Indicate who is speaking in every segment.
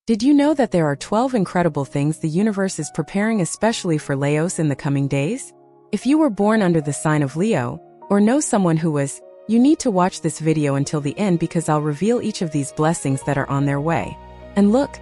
Speaker 1: Did you know that there are 12 incredible things the universe is preparing especially for Leos in the coming days? If you were born under the sign of Leo, or know someone who was, you need to watch this video until the end because I'll reveal each of these blessings that are on their way. And look,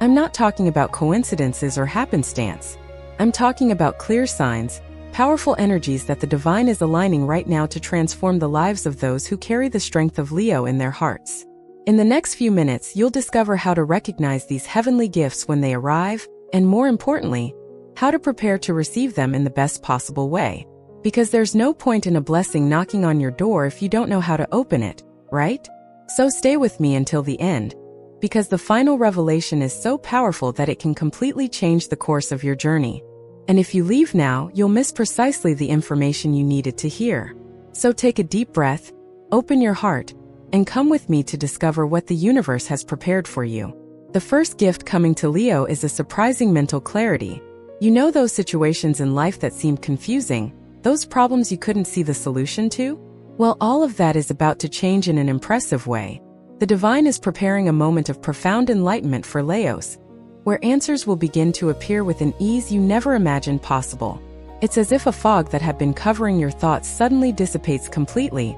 Speaker 1: I'm not talking about coincidences or happenstance. I'm talking about clear signs, powerful energies that the divine is aligning right now to transform the lives of those who carry the strength of Leo in their hearts. In the next few minutes, you'll discover how to recognize these heavenly gifts when they arrive, and more importantly, how to prepare to receive them in the best possible way. Because there's no point in a blessing knocking on your door if you don't know how to open it, right? So stay with me until the end, because the final revelation is so powerful that it can completely change the course of your journey. And if you leave now, you'll miss precisely the information you needed to hear. So take a deep breath, open your heart, and come with me to discover what the universe has prepared for you. The first gift coming to Leo is a surprising mental clarity. You know those situations in life that seemed confusing, those problems you couldn't see the solution to? Well, all of that is about to change in an impressive way. The divine is preparing a moment of profound enlightenment for Leos, where answers will begin to appear with an ease you never imagined possible. It's as if a fog that had been covering your thoughts suddenly dissipates completely,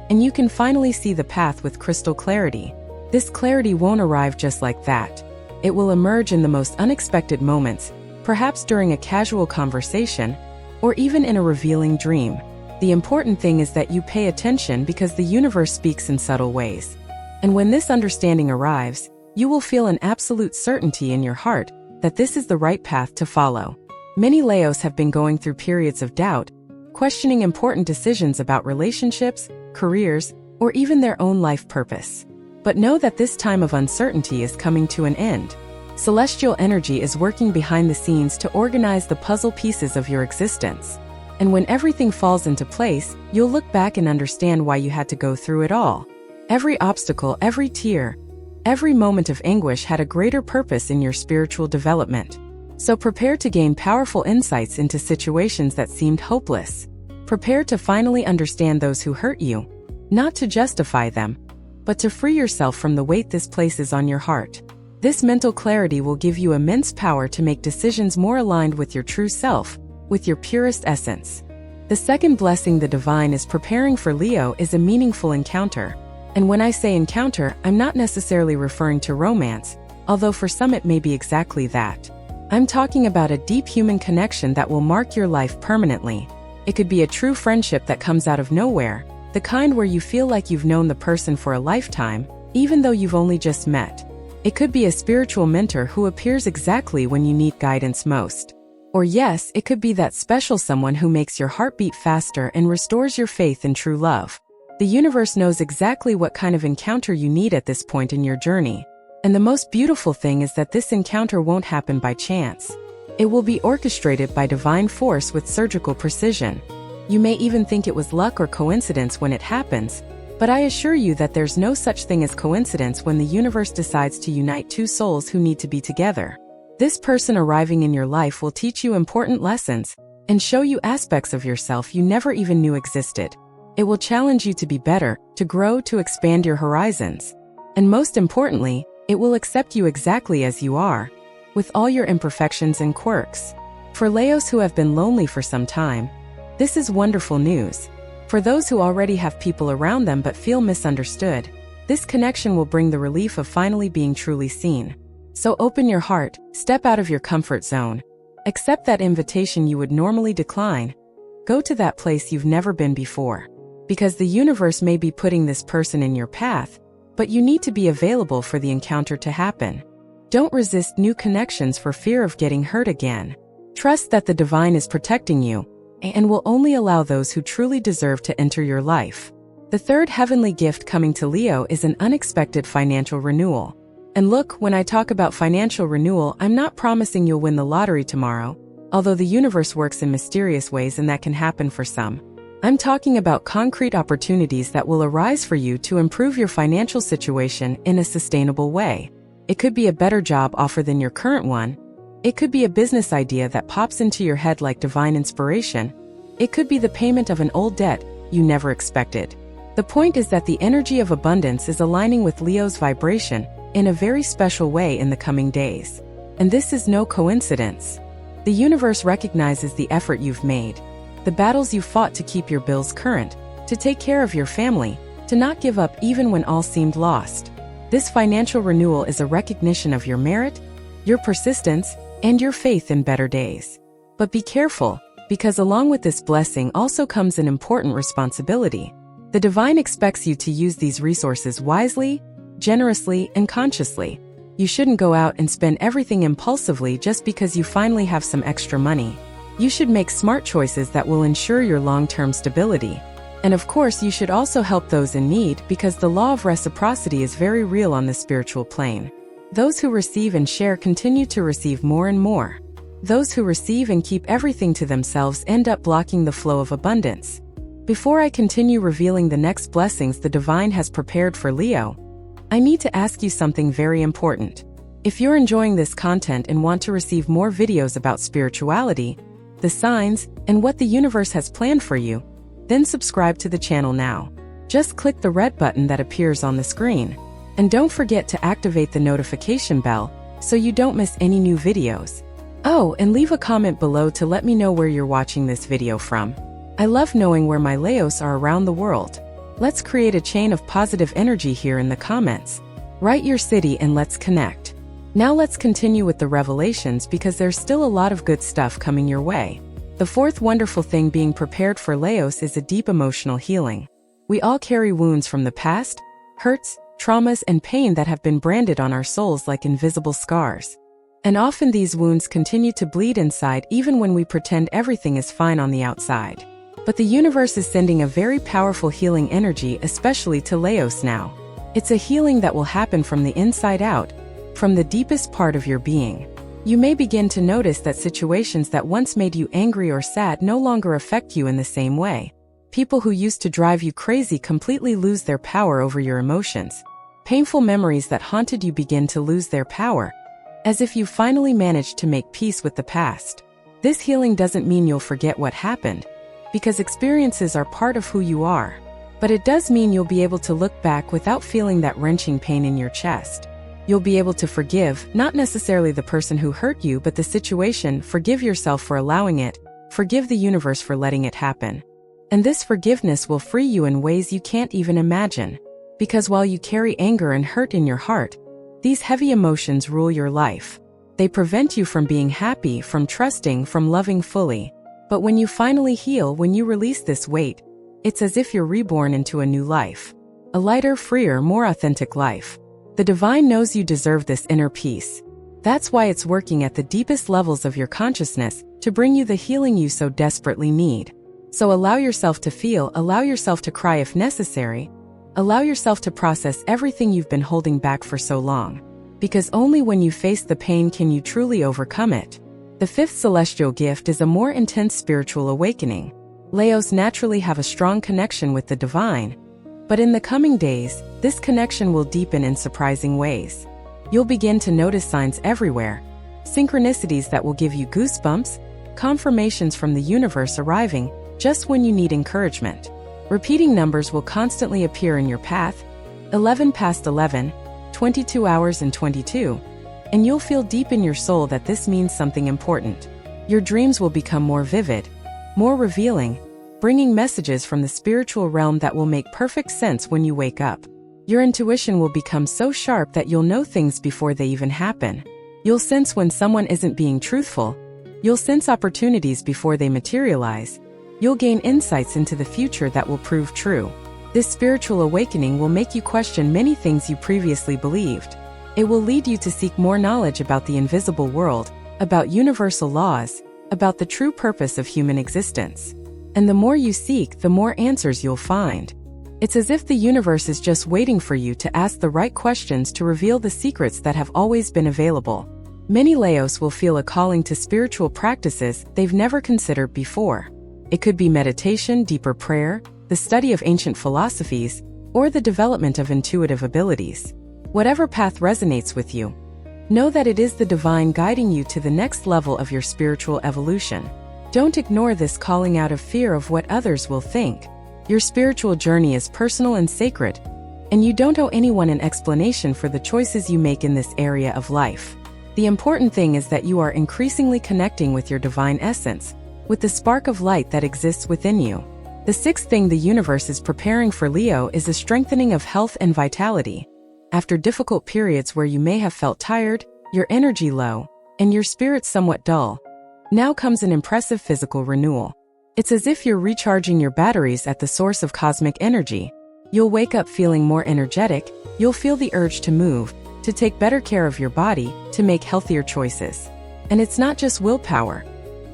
Speaker 1: and you can finally see the path with crystal clarity. This clarity won't arrive just like that. It will emerge in the most unexpected moments, perhaps during a casual conversation, or even in a revealing dream. The important thing is that you pay attention because the universe speaks in subtle ways. And when this understanding arrives, you will feel an absolute certainty in your heart that this is the right path to follow. Many Leos have been going through periods of doubt, questioning important decisions about relationships, careers, or even their own life purpose. But know that this time of uncertainty is coming to an end. Celestial energy is working behind the scenes to organize the puzzle pieces of your existence. And when everything falls into place, you'll look back and understand why you had to go through it all. Every obstacle, every tear, every moment of anguish had a greater purpose in your spiritual development. So prepare to gain powerful insights into situations that seemed hopeless. Prepare to finally understand those who hurt you, not to justify them, but to free yourself from the weight this places on your heart. This mental clarity will give you immense power to make decisions more aligned with your true self, with your purest essence. The second blessing the divine is preparing for Leo is a meaningful encounter. And when I say encounter, I'm not necessarily referring to romance, although for some it may be exactly that. I'm talking about a deep human connection that will mark your life permanently. It could be a true friendship that comes out of nowhere, the kind where you feel like you've known the person for a lifetime, even though you've only just met. It could be a spiritual mentor who appears exactly when you need guidance most. Or yes, it could be that special someone who makes your heart beat faster and restores your faith in true love. The universe knows exactly what kind of encounter you need at this point in your journey. And the most beautiful thing is that this encounter won't happen by chance. It will be orchestrated by divine force with surgical precision. You may even think it was luck or coincidence when it happens, but I assure you that there's no such thing as coincidence when the universe decides to unite two souls who need to be together. This person arriving in your life will teach you important lessons and show you aspects of yourself you never even knew existed. It will challenge you to be better, to grow, to expand your horizons. And most importantly, it will accept you exactly as you are, with all your imperfections and quirks. For Leos who have been lonely for some time, this is wonderful news. For those who already have people around them but feel misunderstood, this connection will bring the relief of finally being truly seen. So open your heart, step out of your comfort zone, accept that invitation you would normally decline, go to that place you've never been before. Because the universe may be putting this person in your path, but you need to be available for the encounter to happen. Don't resist new connections for fear of getting hurt again. Trust that the divine is protecting you and will only allow those who truly deserve to enter your life. The third heavenly gift coming to Leo is an unexpected financial renewal. And look, when I talk about financial renewal, I'm not promising you'll win the lottery tomorrow, although the universe works in mysterious ways and that can happen for some. I'm talking about concrete opportunities that will arise for you to improve your financial situation in a sustainable way. It could be a better job offer than your current one. It could be a business idea that pops into your head like divine inspiration. It could be the payment of an old debt you never expected. The point is that the energy of abundance is aligning with Leo's vibration, in a very special way in the coming days. And this is no coincidence. The universe recognizes the effort you've made, the battles you fought to keep your bills current, to take care of your family, to not give up even when all seemed lost. This financial renewal is a recognition of your merit, your persistence, and your faith in better days. But be careful, because along with this blessing also comes an important responsibility. The divine expects you to use these resources wisely, generously, and consciously. You shouldn't go out and spend everything impulsively just because you finally have some extra money. You should make smart choices that will ensure your long-term stability. And of course, you should also help those in need because the law of reciprocity is very real on the spiritual plane. Those who receive and share continue to receive more and more. Those who receive and keep everything to themselves end up blocking the flow of abundance. Before I continue revealing the next blessings the divine has prepared for Leo, I need to ask you something very important. If you're enjoying this content and want to receive more videos about spirituality, the signs, and what the universe has planned for you, then subscribe to the channel now. Just click the red button that appears on the screen. And don't forget to activate the notification bell so you don't miss any new videos. Oh, and leave a comment below to let me know where you're watching this video from. I love knowing where my Leos are around the world. Let's create a chain of positive energy here in the comments. Write your city and let's connect. Now let's continue with the revelations because there's still a lot of good stuff coming your way. The fourth wonderful thing being prepared for Leos is a deep emotional healing. We all carry wounds from the past, hurts, traumas, and pain that have been branded on our souls like invisible scars. And often these wounds continue to bleed inside even when we pretend everything is fine on the outside. But the universe is sending a very powerful healing energy, especially to Leos now. It's a healing that will happen from the inside out, from the deepest part of your being. You may begin to notice that situations that once made you angry or sad no longer affect you in the same way. People who used to drive you crazy completely lose their power over your emotions. Painful memories that haunted you begin to lose their power, as if you finally managed to make peace with the past. This healing doesn't mean you'll forget what happened, because experiences are part of who you are. But it does mean you'll be able to look back without feeling that wrenching pain in your chest. You'll be able to forgive, not necessarily the person who hurt you, but the situation. Forgive yourself for allowing it. Forgive the universe for letting it happen. And this forgiveness will free you in ways you can't even imagine. Because while you carry anger and hurt in your heart, these heavy emotions rule your life. They prevent you from being happy, from trusting, from loving fully. But when you finally heal, when you release this weight, it's as if you're reborn into a new life. A lighter, freer, more authentic life. The divine knows you deserve this inner peace. That's why it's working at the deepest levels of your consciousness to bring you the healing you so desperately need. So allow yourself to feel, allow yourself to cry if necessary, allow yourself to process everything you've been holding back for so long. Because only when you face the pain can you truly overcome it. The fifth celestial gift is a more intense spiritual awakening. Leos naturally have a strong connection with the divine, but in the coming days, this connection will deepen in surprising ways. You'll begin to notice signs everywhere, synchronicities that will give you goosebumps, confirmations from the universe arriving just when you need encouragement. Repeating numbers will constantly appear in your path, 11 past 11, 22 hours and 22, and you'll feel deep in your soul that this means something important. Your dreams will become more vivid, more revealing, bringing messages from the spiritual realm that will make perfect sense when you wake up. Your intuition will become so sharp that you'll know things before they even happen. You'll sense when someone isn't being truthful. You'll sense opportunities before they materialize. You'll gain insights into the future that will prove true. This spiritual awakening will make you question many things you previously believed. It will lead you to seek more knowledge about the invisible world, about universal laws, about the true purpose of human existence. And the more you seek, the more answers you'll find. It's as if the universe is just waiting for you to ask the right questions to reveal the secrets that have always been available. Many Leos will feel a calling to spiritual practices they've never considered before. It could be meditation, deeper prayer, the study of ancient philosophies, or the development of intuitive abilities. Whatever path resonates with you, know that it is the divine guiding you to the next level of your spiritual evolution. Don't ignore this calling out of fear of what others will think. Your spiritual journey is personal and sacred, and you don't owe anyone an explanation for the choices you make in this area of life. The important thing is that you are increasingly connecting with your divine essence, with the spark of light that exists within you. The sixth thing the universe is preparing for Leo is a strengthening of health and vitality. After difficult periods where you may have felt tired, your energy low, and your spirit somewhat dull, now comes an impressive physical renewal. It's as if you're recharging your batteries at the source of cosmic energy. You'll wake up feeling more energetic, you'll feel the urge to move, to take better care of your body, to make healthier choices. And it's not just willpower.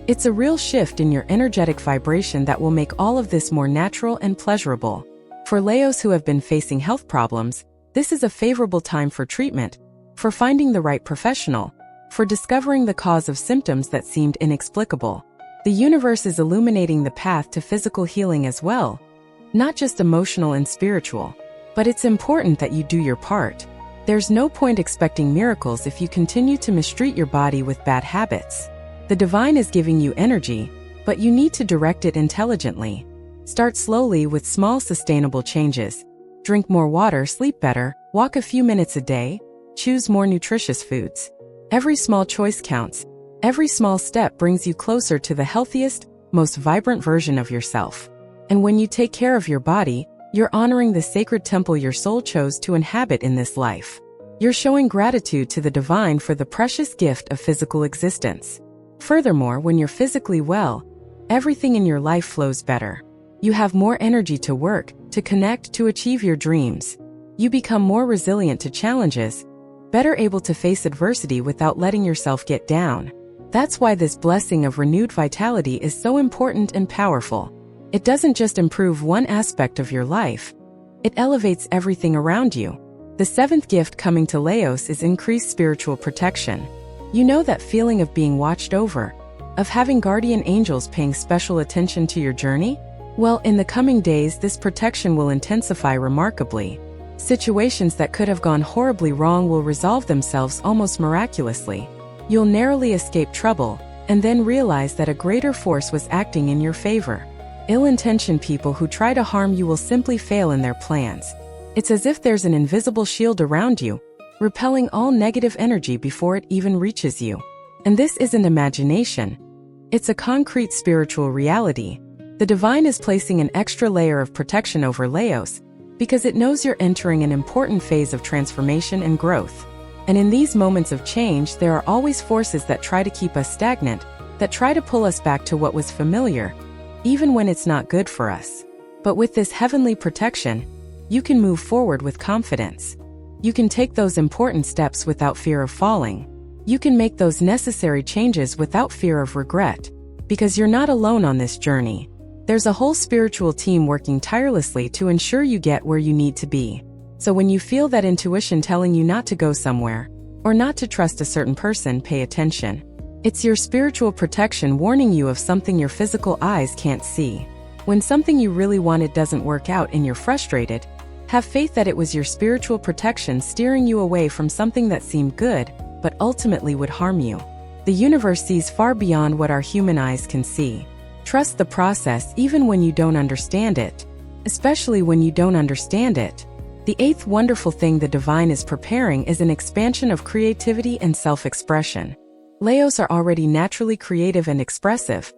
Speaker 1: It's a real shift in your energetic vibration that will make all of this more natural and pleasurable. For Leos who have been facing health problems, this is a favorable time for treatment, for finding the right professional, for discovering the cause of symptoms that seemed inexplicable. The universe is illuminating the path to physical healing as well, not just emotional and spiritual. But it's important that you do your part. There's no point expecting miracles if you continue to mistreat your body with bad habits. The divine is giving you energy, but you need to direct it intelligently. Start slowly with small sustainable changes. Drink more water, sleep better, walk a few minutes a day, choose more nutritious foods. Every small choice counts. Every small step brings you closer to the healthiest, most vibrant version of yourself. And when you take care of your body, you're honoring the sacred temple your soul chose to inhabit in this life. You're showing gratitude to the divine for the precious gift of physical existence. Furthermore, when you're physically well, everything in your life flows better. You have more energy to work, to connect, to achieve your dreams. You become more resilient to challenges, better able to face adversity without letting yourself get down. That's why this blessing of renewed vitality is so important and powerful. It doesn't just improve one aspect of your life, it elevates everything around you. The seventh gift coming to Leos is increased spiritual protection. You know that feeling of being watched over, of having guardian angels paying special attention to your journey? Well, in the coming days, this protection will intensify remarkably. Situations that could have gone horribly wrong will resolve themselves almost miraculously. You'll narrowly escape trouble, and then realize that a greater force was acting in your favor. Ill-intentioned people who try to harm you will simply fail in their plans. It's as if there's an invisible shield around you, repelling all negative energy before it even reaches you. And this isn't imagination. It's a concrete spiritual reality. The divine is placing an extra layer of protection over Leos, because it knows you're entering an important phase of transformation and growth. And in these moments of change, there are always forces that try to keep us stagnant, that try to pull us back to what was familiar, even when it's not good for us. But with this heavenly protection, you can move forward with confidence. You can take those important steps without fear of falling. You can make those necessary changes without fear of regret, because you're not alone on this journey. There's a whole spiritual team working tirelessly to ensure you get where you need to be. So when you feel that intuition telling you not to go somewhere, or not to trust a certain person, pay attention. It's your spiritual protection warning you of something your physical eyes can't see. When something you really wanted doesn't work out and you're frustrated, have faith that it was your spiritual protection steering you away from something that seemed good, but ultimately would harm you. The universe sees far beyond what our human eyes can see. Trust the process even when you don't understand it, especially when you don't understand it. The eighth wonderful thing the divine is preparing is an expansion of creativity and self-expression. Leos are already naturally creative and expressive.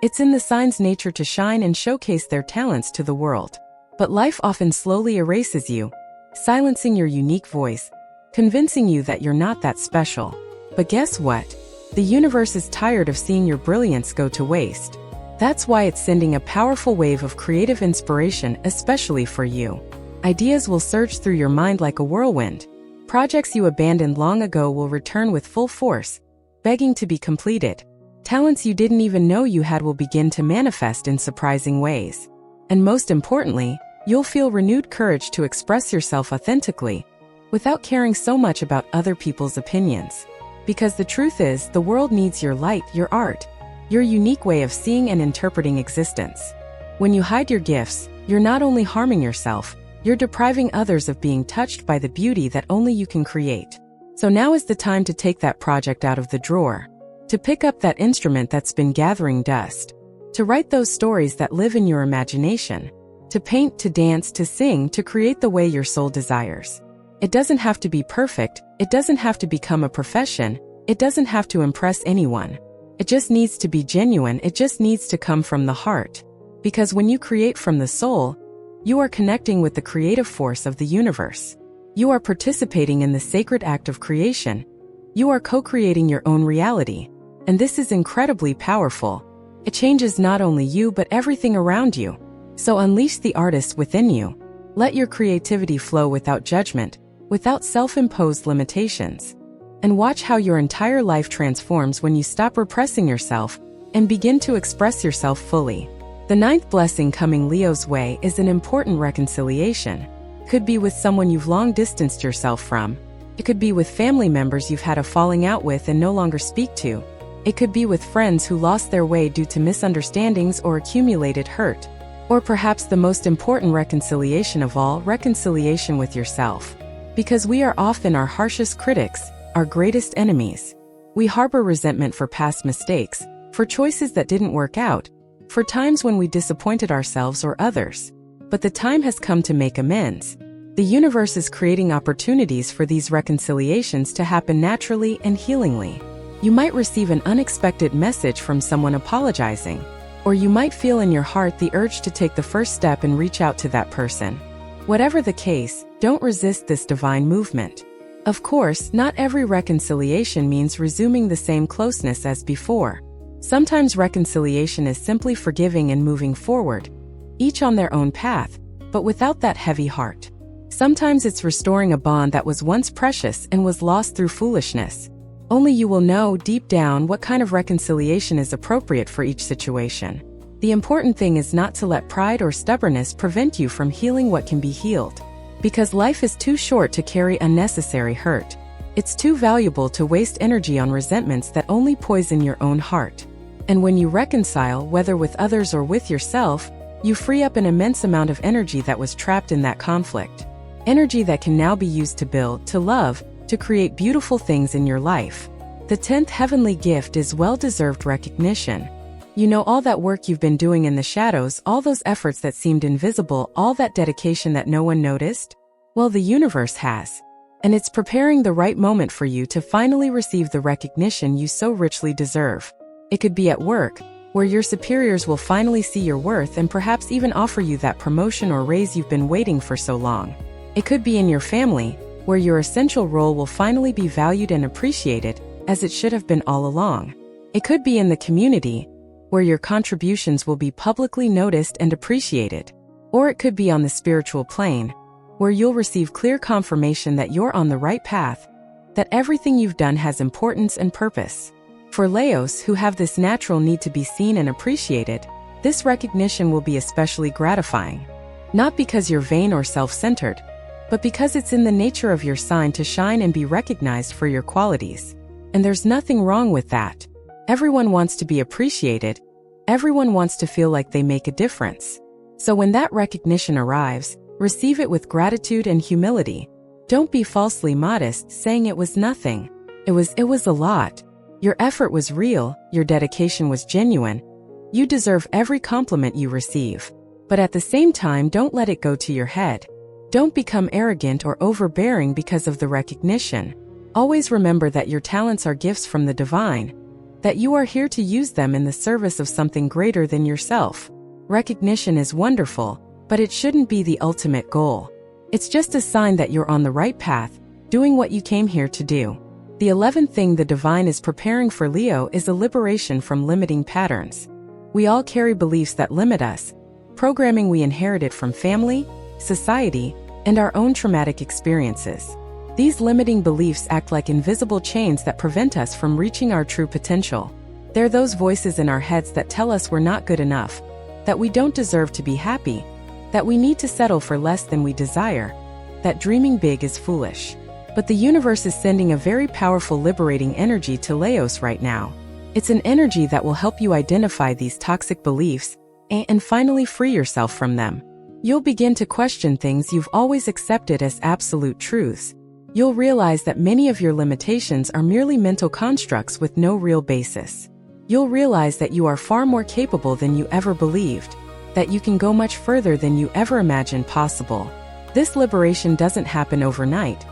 Speaker 1: It's in the sign's nature to shine and showcase their talents to the world. But life often slowly erases you, silencing your unique voice, convincing you that you're not that special. But guess what? The universe is tired of seeing your brilliance go to waste. That's why it's sending a powerful wave of creative inspiration, especially for you. Ideas will surge through your mind like a whirlwind. Projects you abandoned long ago will return with full force, begging to be completed. Talents you didn't even know you had will begin to manifest in surprising ways. And most importantly, you'll feel renewed courage to express yourself authentically, without caring so much about other people's opinions. Because the truth is, the world needs your light, your art, your unique way of seeing and interpreting existence. When you hide your gifts, you're not only harming yourself, you're depriving others of being touched by the beauty that only you can create. So now is the time to take that project out of the drawer, to pick up that instrument that's been gathering dust, to write those stories that live in your imagination, to paint, to dance, to sing, to create the way your soul desires. It doesn't have to be perfect, it doesn't have to become a profession, it doesn't have to impress anyone. It just needs to be genuine, it just needs to come from the heart. Because when you create from the soul, you are connecting with the creative force of the universe. You are participating in the sacred act of creation. You are co-creating your own reality. And this is incredibly powerful. It changes not only you but everything around you. So unleash the artist within you. Let your creativity flow without judgment, without self-imposed limitations. And watch how your entire life transforms when you stop repressing yourself and begin to express yourself fully. The ninth blessing coming Leo's way is an important reconciliation. Could be with someone you've long distanced yourself from. It could be with family members you've had a falling out with and no longer speak to. It could be with friends who lost their way due to misunderstandings or accumulated hurt. Or perhaps the most important reconciliation of all, reconciliation with yourself. Because we are often our harshest critics, our greatest enemies. We harbor resentment for past mistakes, for choices that didn't work out, for times when we disappointed ourselves or others. But the time has come to make amends. The universe is creating opportunities for these reconciliations to happen naturally and healingly. You might receive an unexpected message from someone apologizing. Or you might feel in your heart the urge to take the first step and reach out to that person. Whatever the case, don't resist this divine movement. Of course, not every reconciliation means resuming the same closeness as before. Sometimes reconciliation is simply forgiving and moving forward, each on their own path, but without that heavy heart. Sometimes it's restoring a bond that was once precious and was lost through foolishness. Only you will know deep down what kind of reconciliation is appropriate for each situation. The important thing is not to let pride or stubbornness prevent you from healing what can be healed. Because life is too short to carry unnecessary hurt. It's too valuable to waste energy on resentments that only poison your own heart. And when you reconcile, whether with others or with yourself, you free up an immense amount of energy that was trapped in that conflict. Energy that can now be used to build, to love, to create beautiful things in your life. The 10th heavenly gift is well-deserved recognition. You know, all that work you've been doing in the shadows, all those efforts that seemed invisible, all that dedication that no one noticed? Well, the universe has. And it's preparing the right moment for you to finally receive the recognition you so richly deserve. It could be at work, where your superiors will finally see your worth and perhaps even offer you that promotion or raise you've been waiting for so long. It could be in your family, where your essential role will finally be valued and appreciated, as it should have been all along. It could be in the community, where your contributions will be publicly noticed and appreciated. Or it could be on the spiritual plane, where you'll receive clear confirmation that you're on the right path, that everything you've done has importance and purpose. For Leos who have this natural need to be seen and appreciated, this recognition will be especially gratifying. Not because you're vain or self-centered, but because it's in the nature of your sign to shine and be recognized for your qualities. And there's nothing wrong with that. Everyone wants to be appreciated. Everyone wants to feel like they make a difference. So when that recognition arrives, receive it with gratitude and humility. Don't be falsely modest, saying it was nothing. It was a lot. Your effort was real, your dedication was genuine. You deserve every compliment you receive. But at the same time, don't let it go to your head. Don't become arrogant or overbearing because of the recognition. Always remember that your talents are gifts from the divine, that you are here to use them in the service of something greater than yourself. Recognition is wonderful, but it shouldn't be the ultimate goal. It's just a sign that you're on the right path, doing what you came here to do. The 11th thing the divine is preparing for Leo is a liberation from limiting patterns. We all carry beliefs that limit us, programming we inherited from family, society, and our own traumatic experiences. These limiting beliefs act like invisible chains that prevent us from reaching our true potential. They're those voices in our heads that tell us we're not good enough, that we don't deserve to be happy, that we need to settle for less than we desire, that dreaming big is foolish. But the universe is sending a very powerful liberating energy to Leos right now. It's an energy that will help you identify these toxic beliefs and finally free yourself from them. You'll begin to question things you've always accepted as absolute truths. You'll realize that many of your limitations are merely mental constructs with no real basis. You'll realize that you are far more capable than you ever believed. that you can go much further than you ever imagined possible. This liberation doesn't happen overnight.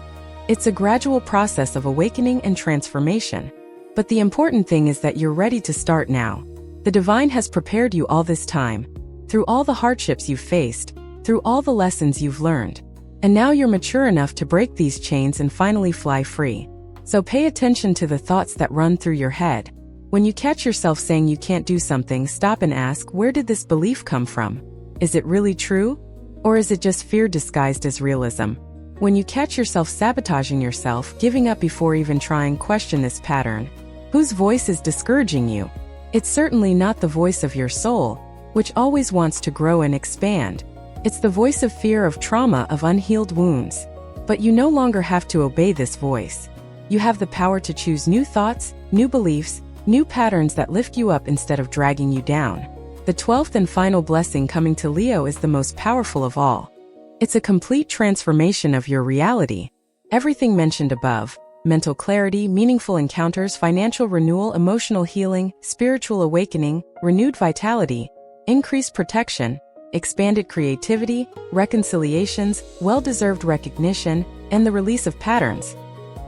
Speaker 1: It's a gradual process of awakening and transformation. But the important thing is that you're ready to start now. The divine has prepared you all this time, through all the hardships you've faced, through all the lessons you've learned. And now you're mature enough to break these chains and finally fly free. So pay attention to the thoughts that run through your head. When you catch yourself saying you can't do something, stop and ask, where did this belief come from? Is it really true? Or is it just fear disguised as realism? When you catch yourself sabotaging yourself, giving up before even trying, question this pattern. Whose voice is discouraging you? It's certainly not the voice of your soul, which always wants to grow and expand. It's the voice of fear, of trauma, of unhealed wounds. But you no longer have to obey this voice. You have the power to choose new thoughts, new beliefs, new patterns that lift you up instead of dragging you down. The 12th and final blessing coming to Leo is the most powerful of all. It's a complete transformation of your reality. Everything mentioned above, mental clarity, meaningful encounters, financial renewal, emotional healing, spiritual awakening, renewed vitality, increased protection, expanded creativity, reconciliations, well-deserved recognition, and the release of patterns.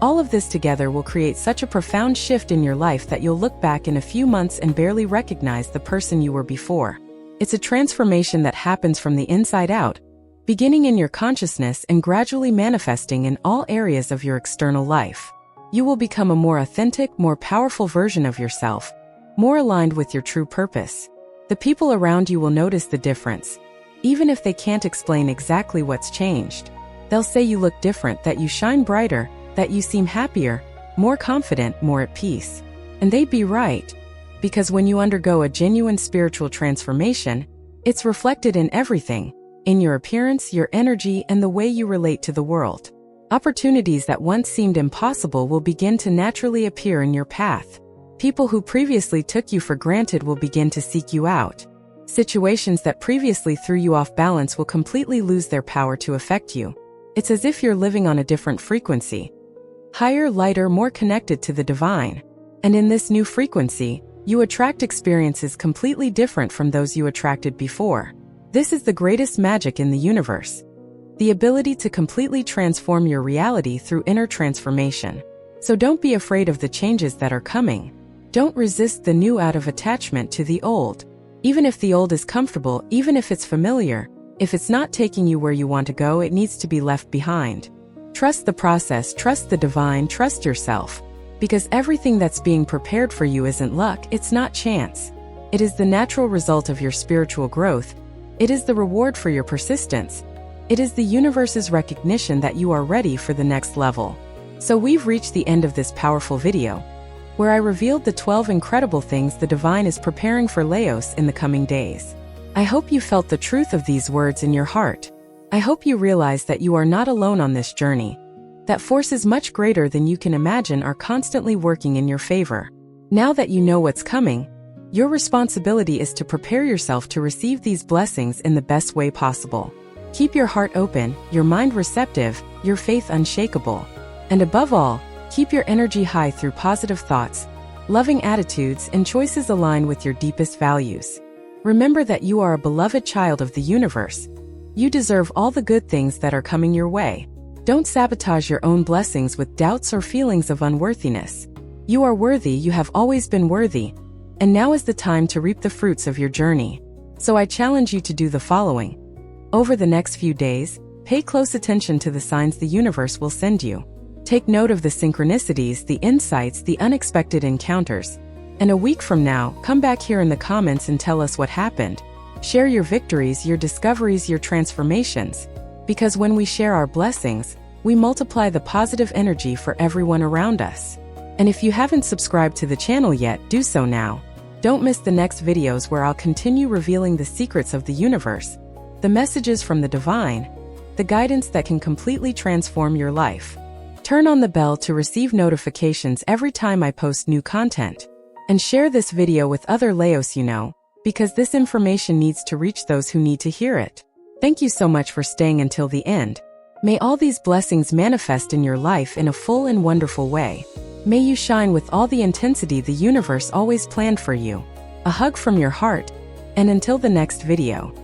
Speaker 1: All of this together will create such a profound shift in your life that you'll look back in a few months and barely recognize the person you were before. It's a transformation that happens from the inside out, beginning in your consciousness and gradually manifesting in all areas of your external life. You will become a more authentic, more powerful version of yourself, more aligned with your true purpose. The people around you will notice the difference, even if they can't explain exactly what's changed. They'll say you look different, that you shine brighter, that you seem happier, more confident, more at peace. And they'd be right, because when you undergo a genuine spiritual transformation, it's reflected in everything, in your appearance, your energy, and the way you relate to the world. Opportunities that once seemed impossible will begin to naturally appear in your path. People who previously took you for granted will begin to seek you out. Situations that previously threw you off balance will completely lose their power to affect you. It's as if you're living on a different frequency. Higher, lighter, more connected to the divine. And in this new frequency, you attract experiences completely different from those you attracted before. This is the greatest magic in the universe. The ability to completely transform your reality through inner transformation. So don't be afraid of the changes that are coming. Don't resist the new out of attachment to the old. Even if the old is comfortable, even if it's familiar, if it's not taking you where you want to go, it needs to be left behind. Trust the process, trust the divine, trust yourself. Because everything that's being prepared for you isn't luck, it's not chance. It is the natural result of your spiritual growth. It is the reward for your persistence. It is the universe's recognition that you are ready for the next level. So we've reached the end of this powerful video, where I revealed the 12 incredible things the divine is preparing for Leos in the coming days. I hope you felt the truth of these words in your heart. I hope you realize that you are not alone on this journey, that forces much greater than you can imagine are constantly working in your favor. Now that you know what's coming, your responsibility is to prepare yourself to receive these blessings in the best way possible. Keep your heart open, your mind receptive, your faith unshakable. And above all, keep your energy high through positive thoughts, loving attitudes, and choices aligned with your deepest values. Remember that you are a beloved child of the universe. You deserve all the good things that are coming your way. Don't sabotage your own blessings with doubts or feelings of unworthiness. You are worthy, you have always been worthy, and now is the time to reap the fruits of your journey. So I challenge you to do the following. Over the next few days, pay close attention to the signs the universe will send you. Take note of the synchronicities, the insights, the unexpected encounters. And a week from now, come back here in the comments and tell us what happened. Share your victories, your discoveries, your transformations. Because when we share our blessings, we multiply the positive energy for everyone around us. And if you haven't subscribed to the channel yet, do so now. Don't miss the next videos where I'll continue revealing the secrets of the universe, the messages from the divine, the guidance that can completely transform your life. Turn on the bell to receive notifications every time I post new content. And share this video with other Leos you know, because this information needs to reach those who need to hear it. Thank you so much for staying until the end. May all these blessings manifest in your life in a full and wonderful way. May you shine with all the intensity the universe always planned for you. A hug from your heart, and until the next video.